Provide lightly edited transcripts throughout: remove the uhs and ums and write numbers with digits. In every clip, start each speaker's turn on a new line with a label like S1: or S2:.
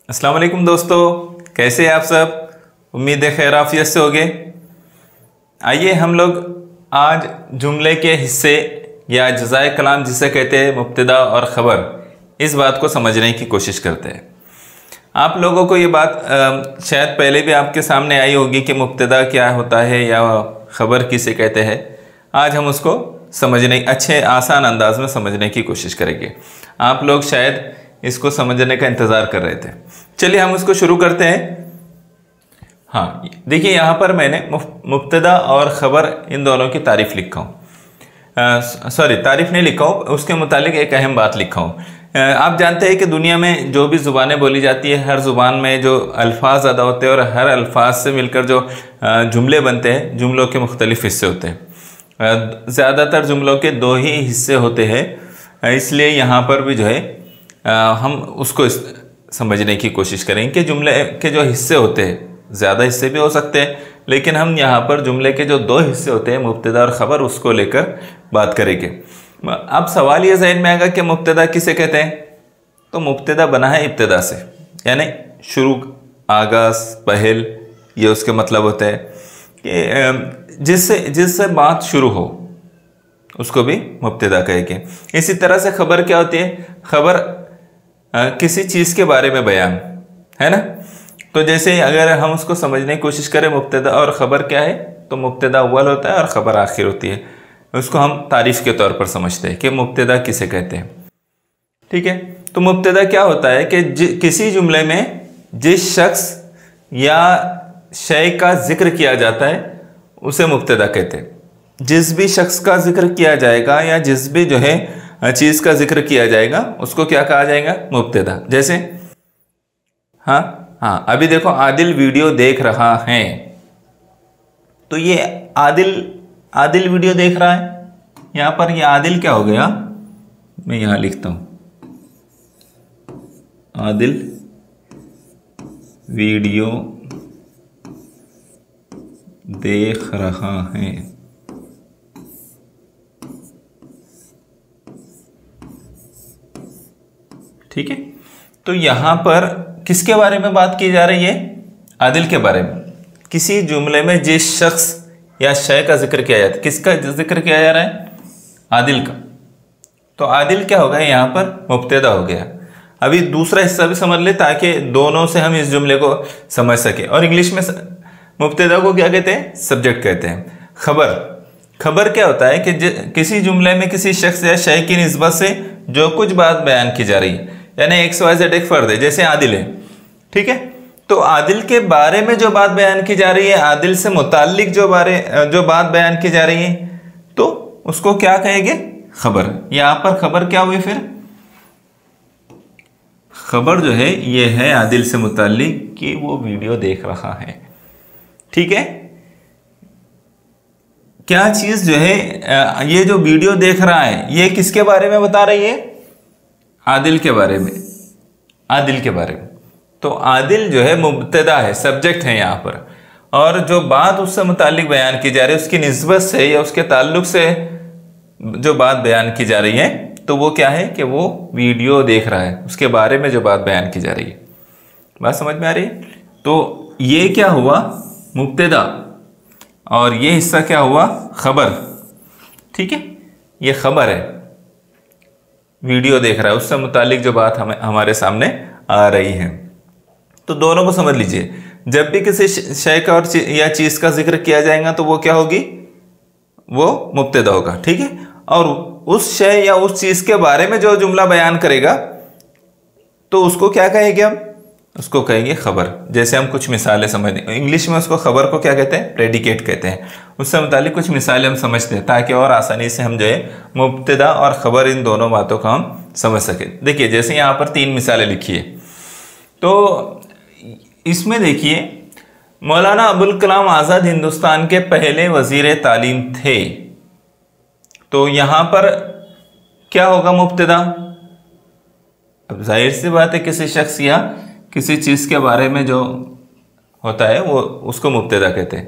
S1: अस्सलाम वालेकुम दोस्तों, कैसे हैं आप सब। उम्मीद है खैर आफियत से होगे। आइए हम लोग आज जुमले के हिस्से या जज़ाए कलाम जिसे कहते हैं मुब्तदा और ख़बर, इस बात को समझने की कोशिश करते हैं। आप लोगों को ये बात शायद पहले भी आपके सामने आई होगी कि मुब्तदा क्या होता है या ख़बर किसे कहते हैं। आज हम उसको समझने अच्छे आसान अंदाज में समझने की कोशिश करेंगे। आप लोग शायद इसको समझने का इंतज़ार कर रहे थे। चलिए हम इसको शुरू करते हैं। हाँ, देखिए यहाँ पर मैंने मुब्तदा और ख़बर इन दोनों की तारीफ़ लिखा हूँ। सॉरी, तारीफ़ नहीं लिखा हूँ, उसके मुतालिक एक अहम बात लिखा हूँ। आप जानते हैं कि दुनिया में जो भी ज़ुबानें बोली जाती है, हर ज़ुबान में जो अल्फाज अदा होते हैं और हर अल्फाज से मिलकर जो जुमले बनते हैं, जुमलों के मुख्तलिफ़ हिस्से होते हैं। ज़्यादातर जुमलों के दो ही हिस्से होते हैं, इसलिए यहाँ पर भी जो है हम उसको समझने की कोशिश करेंगे कि जुमले के जो हिस्से होते हैं, ज़्यादा हिस्से भी हो सकते हैं, लेकिन हम यहाँ पर जुमले के जो दो हिस्से होते हैं, मुब्तदा और ख़बर, उसको लेकर बात करेंगे। अब सवाल ये ज़हन में आएगा कि मुब्तदा किसे कहते हैं। तो मुब्तदा बना है इब्तिदा से, यानी शुरू, आगाज़, पहल। ये उसके मतलब होता है कि जिससे बात शुरू हो उसको भी मुब्तदा कहेंगे। इसी तरह से ख़बर क्या होती है। ख़बर किसी चीज़ के बारे में बयान है ना। तो जैसे अगर हम उसको समझने की कोशिश करें, मुब्तदा और ख़बर क्या है, तो मुब्तदा अव्वल होता है और ख़बर आखिर होती है। उसको हम तारीफ़ के तौर पर समझते हैं कि मुब्तदा किसे कहते हैं। ठीक है, तो मुब्तदा क्या होता है कि किसी जुमले में जिस शख्स या शय का जिक्र किया जाता है उसे मुब्तदा कहते हैं। जिस भी शख्स का जिक्र किया जाएगा या जिस भी जो है चीज़ का जिक्र किया जाएगा उसको क्या कहा जाएगा, मुब्तदा। जैसे हाँ, अभी देखो आदिल वीडियो देख रहा है, तो ये आदिल वीडियो देख रहा है। यहाँ पर ये आदिल क्या हो गया, मैं यहाँ लिखता हूँ, आदिल वीडियो देख रहा है। ठीक है, तो यहाँ पर किसके बारे में बात की जा रही है, आदिल के बारे में। किसी जुमले में जिस शख्स या शय का जिक्र किया जाता है, किसका जिक्र किया जा रहा है, आदिल का। तो आदिल क्या हो गया, यहाँ पर मुब्तदा हो गया। अभी दूसरा हिस्सा भी समझ ले ताकि दोनों से हम इस जुमले को समझ सके। और इंग्लिश में मुब्तदा को क्या कहते हैं, सब्जेक्ट कहते हैं। खबर क्या होता है कि किसी जुमले में किसी शख्स या शय की निस्बत से जो कुछ बात बयान की जा रही है, यानी XYZ एक फ़र्द है, जैसे आदिल है। ठीक है, तो आदिल के बारे में जो बात बयान की जा रही है, आदिल से मुताल्लिक जो बात बयान की जा रही है, तो उसको क्या कहेंगे, खबर। यहाँ पर खबर क्या हुई, फिर खबर जो है ये है आदिल से मुताल्लिक कि वो वीडियो देख रहा है। ठीक है, क्या चीज़ जो है, ये जो वीडियो देख रहा है ये किसके बारे में बता रही है, आदिल के बारे में। तो आदिल जो है मुब्तदा है, सब्जेक्ट है यहाँ पर, और जो बात उससे मुताल्लिक बयान की जा रही है, उसकी निस्बत से या उसके ताल्लुक से जो बात बयान की जा रही है, तो वो क्या है कि वो वीडियो देख रहा है, उसके बारे में जो बात बयान की जा रही है। बात समझ में आ रही है। तो ये क्या हुआ, मुब्तदा, और ये हिस्सा क्या हुआ, खबर। ठीक है, ये खबर है, वीडियो देख रहा है, उससे मुतालिक जो बात हमारे सामने आ रही है। तो दोनों को समझ लीजिए। जब भी किसी शय का या चीज़ का जिक्र किया जाएगा तो वो क्या होगी, वो मुब्तदा होगा। ठीक है, और उस शय या उस चीज़ के बारे में जो जुमला बयान करेगा तो उसको क्या कहेंगे हम, उसको कहेंगे खबर। जैसे हम कुछ मिसालें समझें, इंग्लिश में उसको खबर को क्या कहते हैं, प्रेडिकेट कहते हैं। उससे मुतालिक कुछ मिसालें हम समझते हैं ताकि और आसानी से हम जो है मुब्तदा और ख़बर, इन दोनों बातों को हम समझ सकें। देखिए जैसे यहाँ पर 3 मिसालें लिखी है, तो इसमें देखिए मौलाना अबुल कलाम आज़ाद हिंदुस्तान के पहले वज़ीर तालीम थे। तो यहाँ पर क्या होगा, मुब्तदा। अब जाहिर सी बात है किसी शख्स या किसी चीज़ के बारे में जो होता है वो उसको मुब्तदा कहते हैं।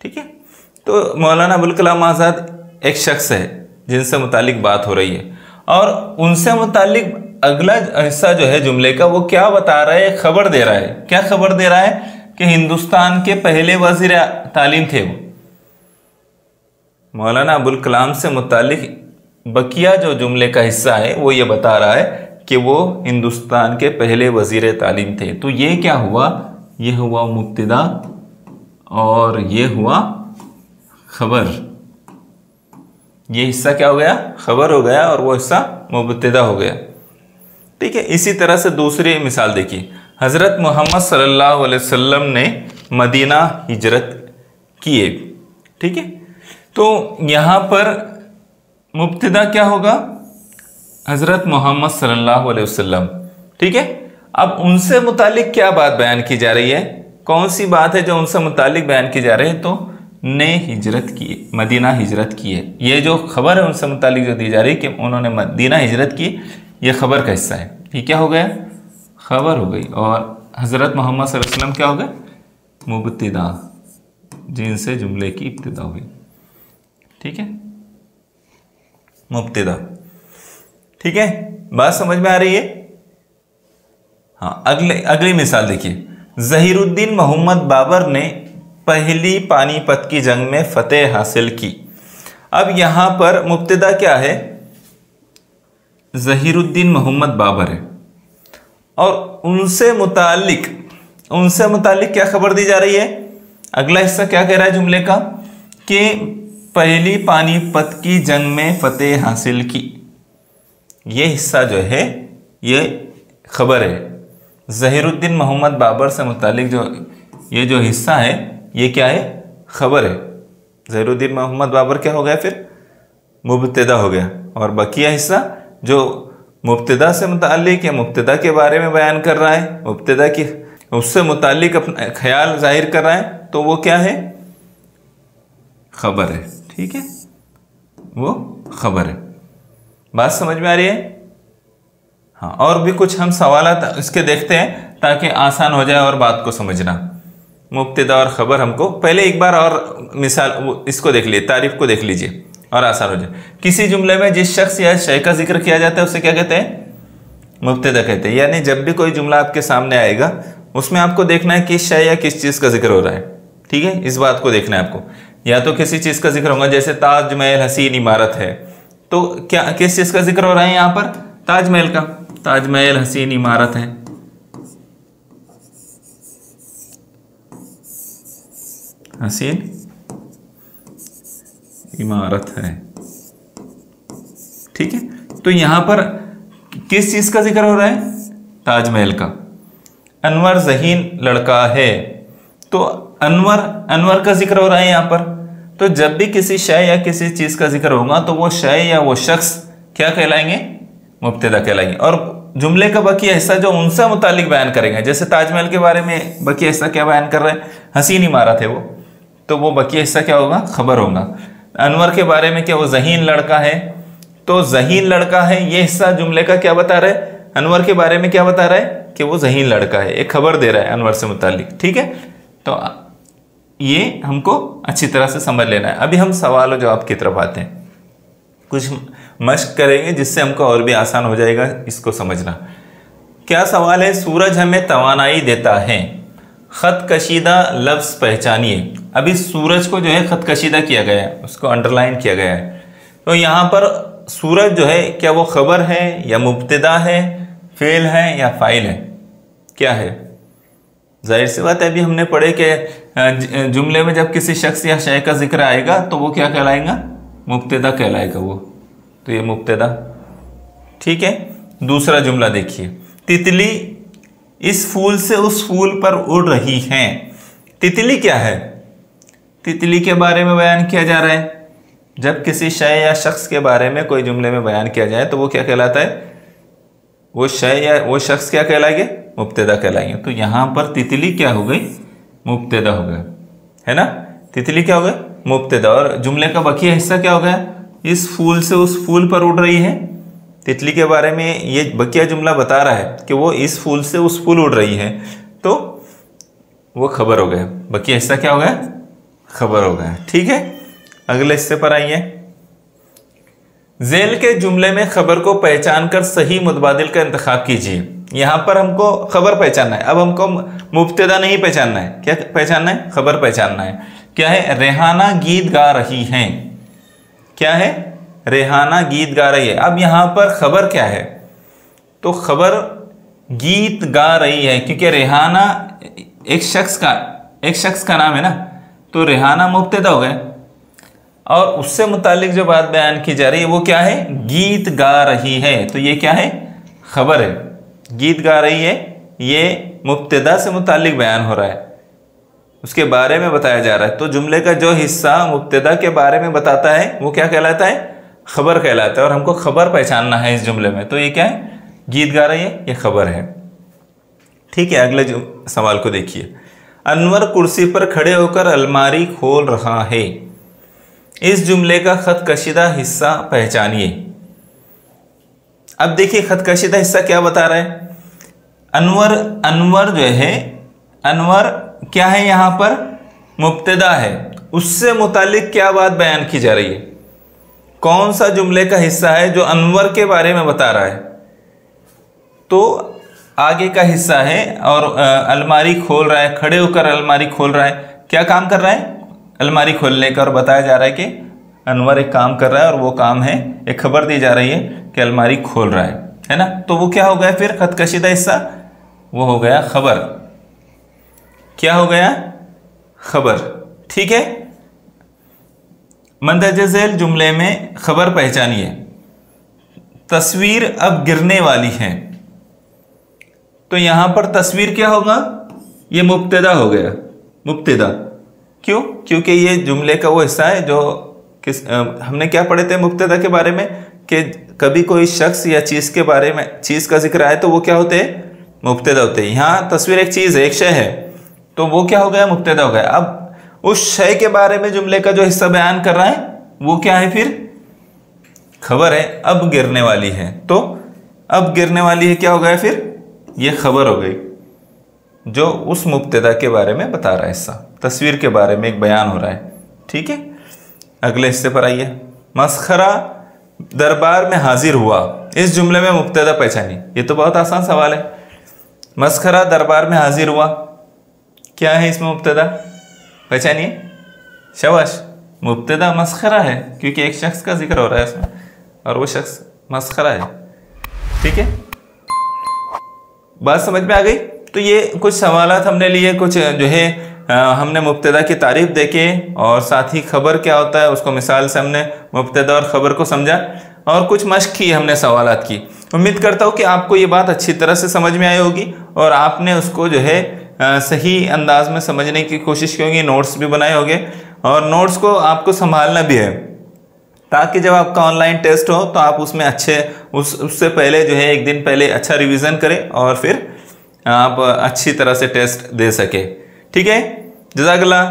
S1: ठीक है, तो मौलाना अबुल कलाम आज़ाद एक शख्स है जिनसे मुतालिक बात हो रही है, और उनसे मुतालिक अगला हिस्सा जो है जुमले का वो क्या बता रहा है, खबर दे रहा है। क्या खबर दे रहा है कि हिंदुस्तान के पहले वजीर तालीम थे वो। मौलाना अबुल कलाम से मुतालिक बकिया जो जुमले का हिस्सा है वो ये बता रहा है कि वो हिंदुस्तान के पहले वजीर तालीम थे। तो ये क्या हुआ, ये हुआ मुब्तदा और ये हुआ खबर। ये हिस्सा क्या हो गया, खबर हो गया, और वो हिस्सा मुब्तदा हो गया। ठीक है। इसी तरह से दूसरी मिसाल देखिए, हज़रत मोहम्मद सल्लल्लाहु अलैहि वसल्लम ने मदीना हिजरत किए। ठीक है। तो यहाँ पर मुब्तदा क्या होगा, हज़रत मोहम्मद सल्लल्लाहु अलैहि वसल्लम। ठीक है। अब उनसे मुतालिक क्या बात बयान की जा रही है, कौन सी बात है जो उनसे मुतालिक बयान की जा रही है, तो ने हिजरत की, मदीना हिजरत की है। ये जो खबर है उनसे मुतालिक जो दी जा रही है कि उन्होंने मदीना हिजरत की, ये खबर का हिस्सा है। ये क्या हो गया, खबर हो गई। और हज़रत मोहम्मद सल्लल्लाहु अलैहि वसल्लम क्या हो गए, मुब्तदा, जिनसे जुमले की इब्तिदा हुई। ठीक है, मुब्तदा। ठीक है, बात समझ में आ रही है। हाँ, अगली मिसाल देखिए, ज़हीरुद्दीन मोहम्मद बाबर ने पहली पानीपत की जंग में फतेह हासिल की। अब यहां पर मुब्तदा क्या है, ज़हीरुद्दीन मोहम्मद बाबर है, और उनसे मुतालिक क्या खबर दी जा रही है। अगला हिस्सा क्या कह रहा है जुमले का, कि पहली पानीपत की जंग में फतेह हासिल की। ये हिस्सा जो है ये खबर है। ज़हीरुद्दीन मोहम्मद बाबर से मुतालिक ये जो हिस्सा है ये क्या है, खबर है। ज़हीरुद्दीन मोहम्मद बाबर क्या हो गया, फिर मुब्तदा हो गया। और बकिया हिस्सा जो मुब्तदा से मुतालिक या मुब्तदा के बारे में बयान कर रहा है, मुब्तदा की उससे मुतालिक अपना ख्याल जाहिर कर रहा है, तो वो क्या है, खबर है। ठीक है, वो खबर है। बात समझ में आ रही है। हाँ, और भी कुछ हम सवाल इसके देखते हैं ताकि आसान हो जाए और बात को समझना। मुब्तदा और खबर हमको पहले एक बार और मिसाल इसको देख लीजिए, तारीफ को देख लीजिए और आसान हो जाए। किसी जुमले में जिस शख्स या शय का जिक्र किया जाता है उसे क्या कहते हैं, मुब्तदा कहते हैं। यानी जब भी कोई जुमला आपके सामने आएगा उसमें आपको देखना है किस शय या किस चीज़ का जिक्र हो रहा है। ठीक है, इस बात को देखना है आपको। या तो किसी चीज़ का जिक्र होगा, जैसे ताजमहल हसीन इमारत है, तो क्या किस चीज़ का जिक्र हो रहा है यहाँ पर, ताजमहल का। ताजमहल हसीन इमारत है, हसीन इमारत है। ठीक है, तो यहां पर किस चीज का जिक्र हो रहा है, ताजमहल का। अनवर ज़हीन लड़का है, तो अनवर का जिक्र हो रहा है यहां पर। तो जब भी किसी शय या किसी चीज का जिक्र होगा तो वो शय या वो शख्स क्या कहलाएंगे, मुब्तदा कहलाएंगे। और जुमले का बकिया हिस्सा जो उनसे मुतालिक बयान करेंगे, जैसे ताजमहल के बारे में बकिया हिस्सा क्या बयान कर रहा है, हसीन इमारत है वो, तो वो बकिया हिस्सा क्या होगा, खबर होगा। अनवर के बारे में क्या, वो ज़हीन लड़का है, तो ज़हीन लड़का है ये हिस्सा जुमले का क्या बता रहा है, अनवर के बारे में क्या बता रहा है कि वो ज़हीन लड़का है, एक खबर दे रहा है अनवर से मुतालिक। ठीक है, तो ये हमको अच्छी तरह से समझ लेना है। अभी हम सवाल और जवाब की तरफ आते हैं, कुछ मश्क करेंगे जिससे हमको और भी आसान हो जाएगा इसको समझना। क्या सवाल है, सूरज हमें तवानाई देता है, खत कशीदा लफ्ज़ पहचानिए। अभी सूरज को जो है खत कशीदा किया गया है, उसको अंडरलाइन किया गया है। तो यहाँ पर सूरज जो है क्या वो खबर है या मुब्तदा है, फेल है या फाइल है, क्या है। जाहिर सी बात है, अभी हमने पढ़े कि जुमले में जब किसी शख्स या शय का जिक्र आएगा तो वो क्या कहलाएगा, मुब्तदा कहलाएगा वो, तो ये मुब्तदा। ठीक है, दूसरा जुमला देखिए, तितली इस फूल से उस फूल पर उड़ रही हैं। तितली क्या है, तितली के बारे में बयान किया जा रहा है। जब किसी शय या शख्स के बारे में कोई जुमले में बयान किया जाए तो वो क्या कहलाता है, वो शय या वो शख्स क्या कहलाएंगे, मुब्तदा कहलाएंगे। तो यहाँ पर तितली क्या हो गई, मुब्तदा हो गया, है ना। तितली क्या हो गया, मुब्तदा। और जुमले का बकिया हिस्सा क्या हो गया, इस फूल से उस फूल पर उड़ रही है। तितली के बारे में ये बकिया जुमला बता रहा है कि वो इस फूल से उस फूल उड़ रही है, तो वो खबर हो गया। बकिया हिस्सा क्या हो गया, खबर हो गया। ठीक है, अगले हिस्से पर आइए। झेल के जुमले में खबर को पहचान कर सही मुतबादिल का इंतखाब कीजिए। यहाँ पर हमको खबर पहचानना है, अब हमको मुब्तदा नहीं पहचानना है। क्या पहचानना है? खबर पहचानना है। क्या है? रेहाना गीत गा रही हैं। क्या है? रेहाना गीत गा रही है। अब यहाँ पर खबर क्या है? तो खबर गीत गा रही है, क्योंकि रेहाना एक शख्स का नाम है ना, तो रेहाना मुब्तदा हो गया और उससे मुतालिक जो बात बयान की जा रही है वो क्या है? गीत गा रही है। तो ये क्या है? खबर है। गीत गा रही है ये मुब्तदा से मुतालिक बयान हो रहा है, उसके बारे में बताया जा रहा है। तो जुमले का जो हिस्सा मुब्तदा के बारे में बताता है वो क्या कहलाता है? खबर कहलाता है। और हमको खबर पहचानना है इस जुमले में। तो ये क्या है? गीत गा रही है, ये खबर है। ठीक है, अगले सवाल को देखिए। अनवर कुर्सी पर खड़े होकर अलमारी खोल रहा है। इस जुमले का खत कशीदा हिस्सा पहचानिए। अब देखिए खत कशीदा हिस्सा क्या बता रहा है। अनवर जो है, अनवर क्या है? यहाँ पर मुब्तदा है, उससे मुतालिक क्या बात बयान की जा रही है? कौन सा जुमले का हिस्सा है जो अनवर के बारे में बता रहा है? तो आगे का हिस्सा है। और अलमारी खोल रहा है, खड़े होकर अलमारी खोल रहा है। क्या काम कर रहा है? अलमारी खोलने का। और बताया जा रहा है कि अनवर एक काम कर रहा है और वो काम है, एक खबर दी जा रही है कि अलमारी खोल रहा है ना। तो वो क्या हो गया फिर? खत कशीदा हिस्सा वो हो गया खबर। क्या हो गया? खबर। ठीक है, मंदरजे झेल जुमले में खबर पहचानिए। तस्वीर अब गिरने वाली है। तो यहां पर तस्वीर क्या होगा? ये मुब्तदा हो गया, मुब्तदा। क्यों? क्योंकि ये जुमले का वो हिस्सा है जो हमने क्या पढ़े थे मुब्तदा के बारे में, कि कभी कोई शख्स या चीज़ के बारे में, चीज़ का जिक्र आए तो वो क्या होते हैं? मुब्तदा होते हैं। यहाँ तस्वीर एक चीज़ है, एक शय है, तो वो क्या हो गया? मुब्तदा हो गया। अब उस शय के बारे में जुमले का जो हिस्सा बयान कर रहा है वो क्या है फिर? खबर है। अब गिरने वाली है, तो अब गिरने वाली है क्या हो गया फिर? ये खबर हो गई जो उस मुब्तदा के बारे में बता रहा है हिस्सा। तस्वीर के बारे में एक बयान हो रहा है। ठीक है, अगले हिस्से पर आइए। मस्खरा दरबार में हाजिर हुआ। इस जुमले में मुब्तदा पहचानिए। ये तो बहुत आसान सवाल है। मस्खरा दरबार में हाजिर हुआ, क्या है इसमें मुब्तदा? पहचानिए। शाबाश, मुब्तदा मस्खरा है, क्योंकि एक शख्स का जिक्र हो रहा है इसमें और वो शख्स मस्खरा है। ठीक है, बात समझ में आ गई? तो ये कुछ सवालात हमने लिए, कुछ जो है हमने मुब्तदा की तारीफ देखे और साथ ही खबर क्या होता है उसको मिसाल से हमने मुब्तदा और खबर को समझा और कुछ मश्क की हमने सवालात की। उम्मीद करता हूँ कि आपको ये बात अच्छी तरह से समझ में आई होगी और आपने उसको जो है सही अंदाज में समझने की कोशिश की होगी। नोट्स भी बनाए होंगे और नोट्स को आपको संभालना भी है, ताकि जब आपका ऑनलाइन टेस्ट हो तो आप उसमें अच्छे उससे पहले जो है एक दिन पहले अच्छा रिवीजन करें और फिर आप अच्छी तरह से टेस्ट दे सके। ठीक है, जज़ाकल्लाह।